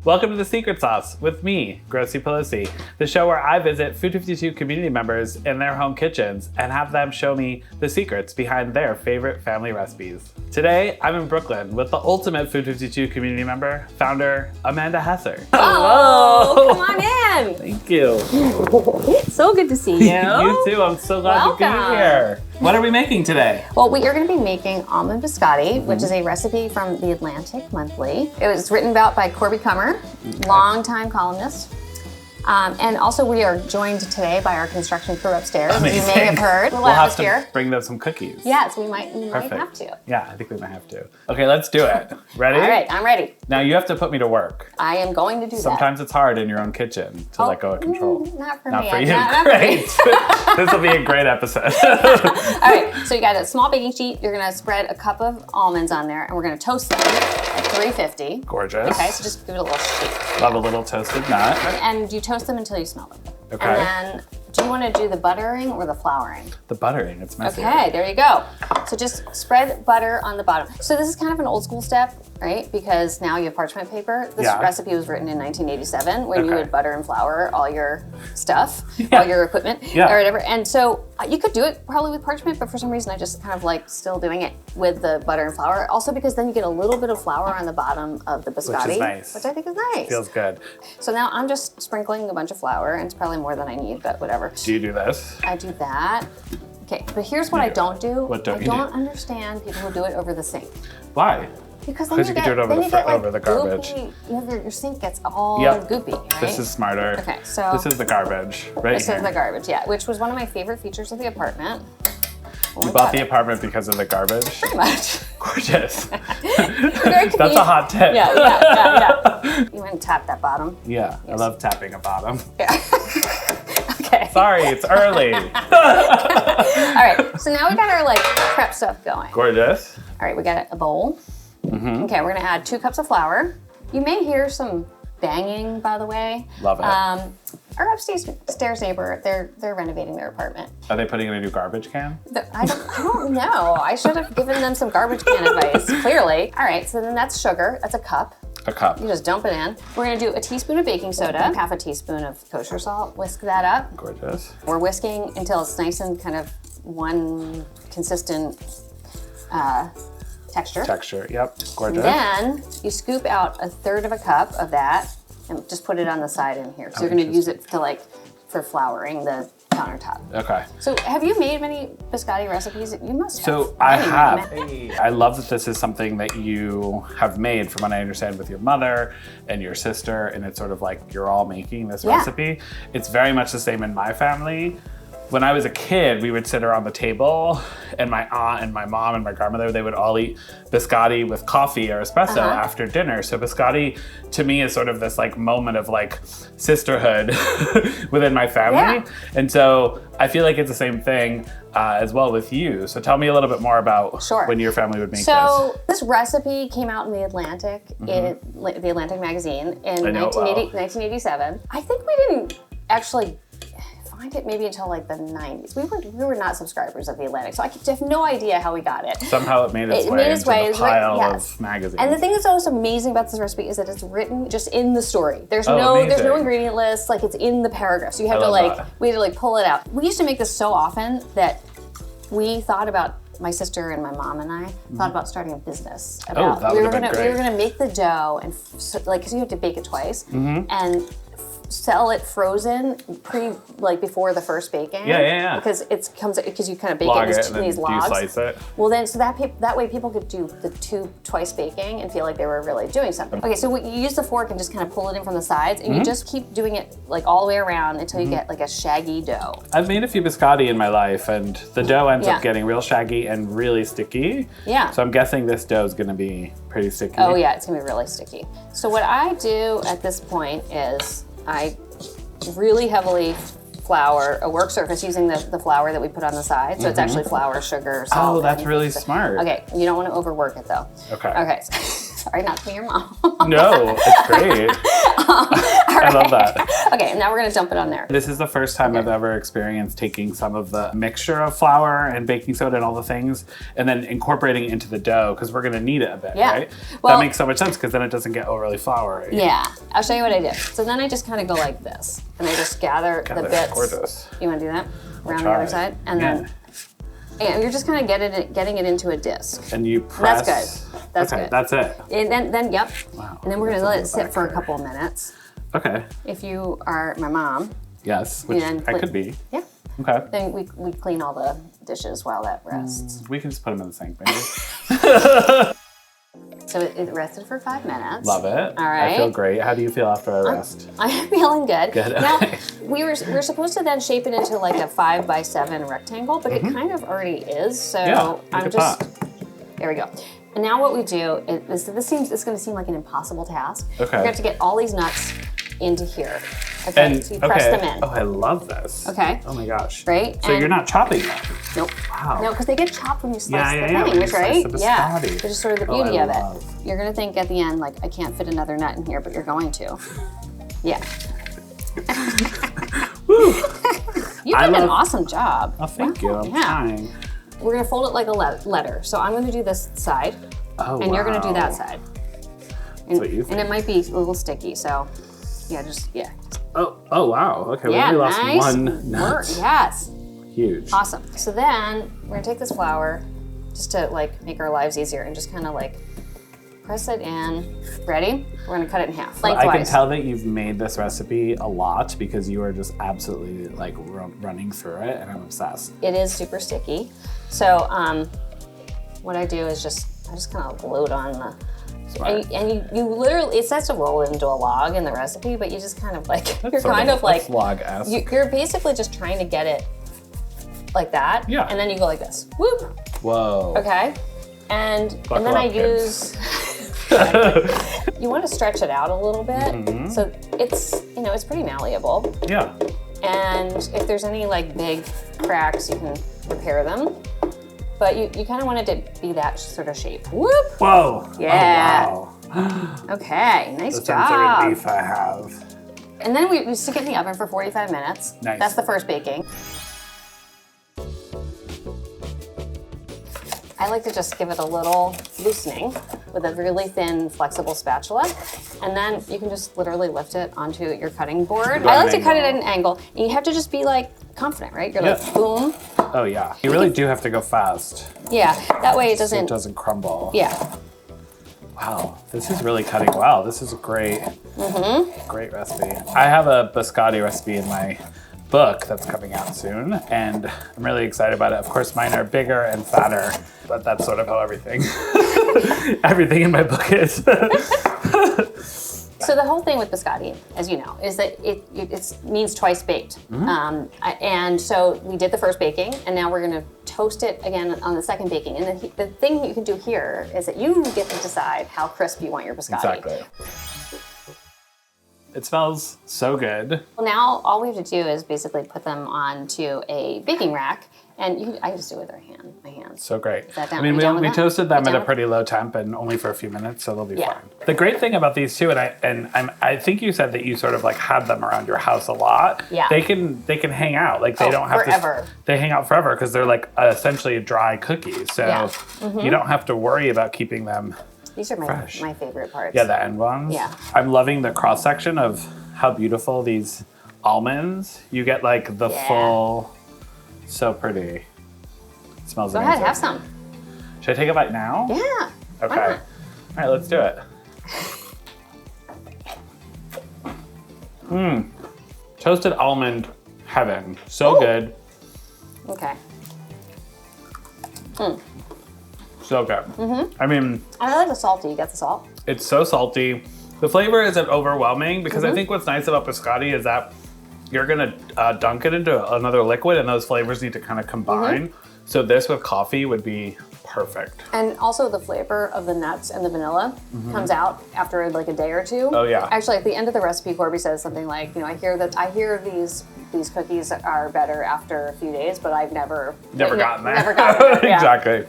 Welcome to The Secret Sauce with me, Grossy Pelosi, the show where I visit Food 52 community members in their home kitchens and have them show me the secrets behind their favorite family recipes. Today, I'm in Brooklyn with the ultimate Food 52 community member, founder Amanda Hesser. Hello! Come on in! Thank you. So good to see you. You too, I'm so glad to be here. What are we making today? Well, we are going to be making Almond Biscotti, which is a recipe from the Atlantic Monthly. It was written about by Corby Kummer, longtime columnist. And also we are joined today by our construction crew upstairs. Amazing. As you may have heard. We'll have to bring them some cookies. Yes, we might have to. Yeah, I think we might have to. Okay, let's do it. Ready? All right, I'm ready. Now you have to put me to work. I am going to do that. Sometimes it's hard in your own kitchen to let go of control. Not for Not me. for you. Not Great. This will be a great episode. All right, so you got a small baking sheet. You're gonna spread a cup of almonds on there, and we're gonna toast them at 350. Gorgeous. Okay, so just give it a little shake. Love a little toasted nut. And you toast them until you smell them. Okay. And then, do you want to do the buttering or the flouring? The buttering, it's messy. Okay, there you go. So just spread butter on the bottom. So this is kind of an old school step, right? Because now you have parchment paper. This recipe was written in 1987 when you would butter and flour all your stuff, all your equipment, or whatever. And so you could do it probably with parchment, but for some reason I just kind of like still doing it with the butter and flour. Also because then you get a little bit of flour on the bottom of the biscotti, which is nice. Which I think is nice. Feels good. So now I'm just sprinkling a bunch of flour, and it's probably more than I need, but whatever. Do you do this? I do that. Okay, but here's what I don't do. What don't you do? I don't understand people who do it over the sink. Why? Because then you can do it over the garbage. Your sink gets all goopy, right? This is smarter. Okay, so this is the garbage, right? This is the garbage, yeah, which was one of my favorite features of the apartment. You bought the apartment because of the garbage? Pretty much. Gorgeous. Very convenient. That's a hot tip. Yeah. You want to tap that bottom? Yeah, yes. I love tapping a bottom. Yeah. Okay. Sorry, it's early. All right, so now we got our prep stuff going. Gorgeous. All right, we got a bowl. Mm-hmm. Okay, we're gonna add 2 cups of flour. You may hear some banging, by the way. Love it. Our upstairs neighbor, they're renovating their apartment. Are they putting in a new garbage can? I don't know. I should have given them some garbage can advice, clearly. All right, so then that's sugar. That's a cup. A cup. You just dump it in. We're gonna do a teaspoon of baking soda, half a teaspoon of kosher salt. Whisk that up. Gorgeous. We're whisking until it's nice and kind of one consistent texture. Texture, yep, gorgeous. And then you scoop out 1/3 of a cup of that and just put it on the side in here. So you're gonna use it to for flouring the countertop. Okay. So have you made many biscotti recipes? You must have. So I have. I love that this is something that you have made, from what I understand, with your mother and your sister, and it's sort of like you're all making this recipe. It's very much the same in my family. When I was a kid, we would sit around the table, and my aunt and my mom and my grandmother, they would all eat biscotti with coffee or espresso after dinner. So biscotti, to me, is sort of this moment of sisterhood within my family. Yeah. And so I feel like it's the same thing as well with you. So tell me a little bit more about when your family would make this. So this recipe came out in the Atlantic, in the Atlantic magazine in 1987. I think we didn't actually find it maybe until the 90s. We were not subscribers of the Atlantic, so I have no idea how we got it. Somehow it made its way into the pile of magazines. And the thing that's also amazing about this recipe is that it's written just in the story. There's no ingredient list. It's in the paragraph. So you have to we had to pull it out. We used to make this so often that we thought about, my sister and my mom and I thought about starting a business. That would have been great. We were gonna make the dough and because you have to bake it twice and sell it frozen before the first baking. Yeah. Because you kind of bake it in these logs. Do you slice it? Well, then that way people could do the twice baking and feel like they were really doing something. Okay, so you use the fork and just kind of pull it in from the sides, and you just keep doing it all the way around until you get a shaggy dough. I've made a few biscotti in my life, and the dough ends up getting real shaggy and really sticky. Yeah. So I'm guessing this dough is gonna be pretty sticky. Oh yeah, it's gonna be really sticky. So what I do at this point is I really heavily flour a work surface using the flour that we put on the side. So it's actually flour, sugar, salt. Oh, that's really smart. Okay, you don't want to overwork it though. Okay. Okay, sorry, not to be your mom. No, it's great. All I love that. Okay, and now we're gonna dump it on there. This is the first time I've ever experienced taking some of the mixture of flour and baking soda and all the things and then incorporating it into the dough because we're gonna need it a bit, right? Well, that makes so much sense because then it doesn't get overly floury. Yeah, I'll show you what I did. So then I just kind of go like this and I just gather the bits. Gorgeous. You wanna do that? Around the other side? And then you're just kind of getting it into a disc. And you press. That's good. That's good. That's it. And then yep. Wow. And then we're gonna let it sit for a couple of minutes. Okay. If you are my mom. Yes, which I could be. Yeah. Okay. Then we clean all the dishes while that rests. We can just put them in the sink, maybe. So it rested for 5 minutes. Love it. All right. I feel great. How do you feel after I rest? I'm feeling good. Good. Now, Okay. we're supposed to then shape it into like a 5x7 rectangle, but it kind of already is. So I'm just, there we go. And now what we do is it's going to seem like an impossible task. Okay. We have to get all these nuts into here. Okay, And, so you press them in. Oh, I love this. Okay. Oh my gosh. Right? So you're not chopping them? Nope. Wow. No, because they get chopped when you slice the when you things, slice right? the Yeah. biscotti. Which is sort of the beauty of it. You're gonna think at the end, like, I can't fit another nut in here, but you're going to. Yeah. Woo. You did an awesome job. Oh, thank you. I'm trying. We're gonna fold it like a letter. So I'm gonna do this side, and you're gonna do that side. And, what you think. And it might be a little sticky, so yeah. Oh wow. Okay, we only lost one nut. Yes. Huge. Awesome. So then we're gonna take this flour just to like make our lives easier and just kind of like press it in. Ready? We're gonna cut it in half. Well, I can tell that you've made this recipe a lot because you are just absolutely like running through it, and I'm obsessed. It is super sticky. So what I do is I just kind of load on the. And you literally, it says to roll it into a log in the recipe, but you just kind of like, log-esque. You're basically just trying to get it like that. Yeah. And then you go like this. Whoop. Whoa. Okay. And then I use, you want to stretch it out a little bit. So it's pretty malleable. Yeah. And if there's any like big cracks, you can repair them. But you kind of want it to be that sort of shape. Whoop! Whoa! Yeah. Oh, wow. Okay, nice That's job. some sort of beef I have. And then we stick it in the oven for 45 minutes. Nice. That's the first baking. I like to just give it a little loosening with a really thin, flexible spatula. And then you can just literally lift it onto your cutting board. I like to cut it at an angle. And you have to just be like confident, right? You're like, boom. Oh yeah. You really do have to go fast. Yeah, that way it doesn't. So it doesn't crumble. Yeah. Wow, this is really cutting well. This is a great recipe. I have a biscotti recipe in my book that's coming out soon, and I'm really excited about it. Of course, mine are bigger and fatter, but that's sort of how everything in my book is. So the whole thing with biscotti, as you know, is that it means twice baked. And so we did the first baking, and now we're gonna toast it again on the second baking. And the thing you can do here is that you get to decide how crisp you want your biscotti. Exactly. It smells so good. Well, now all we have to do is basically put them onto a baking rack, and I just do it with my hands. So great. Is that down? I mean, we toasted them at a pretty it? low temp and only for a few minutes, so they'll be fine. The great thing about these too, I think you said that you sort of like had them around your house a lot. Yeah. They can hang out. Like they don't have forever. They hang out forever because they're like essentially a dry cookie. So you don't have to worry about keeping them. These are my favorite parts. Yeah, the end ones. Yeah. I'm loving the cross section of how beautiful these almonds. You get like the full, so pretty. It smells amazing. Go ahead, have some. Should I take a bite now? Yeah. Okay. All right, let's do it. Toasted almond heaven. So good. Okay. So good. I mean, I like the salty. You got the salt? it's so salty. The flavor isn't overwhelming because I think what's nice about biscotti is that you're gonna dunk it into another liquid and those flavors need to kind of combine. So this with coffee would be perfect. And also the flavor of the nuts and the vanilla comes out after like a day or two. Oh yeah. Actually, at the end of the recipe, Corby says something like, I hear these cookies are better after a few days, but I've never Never gotten there. Never gotten there. Yeah. Exactly.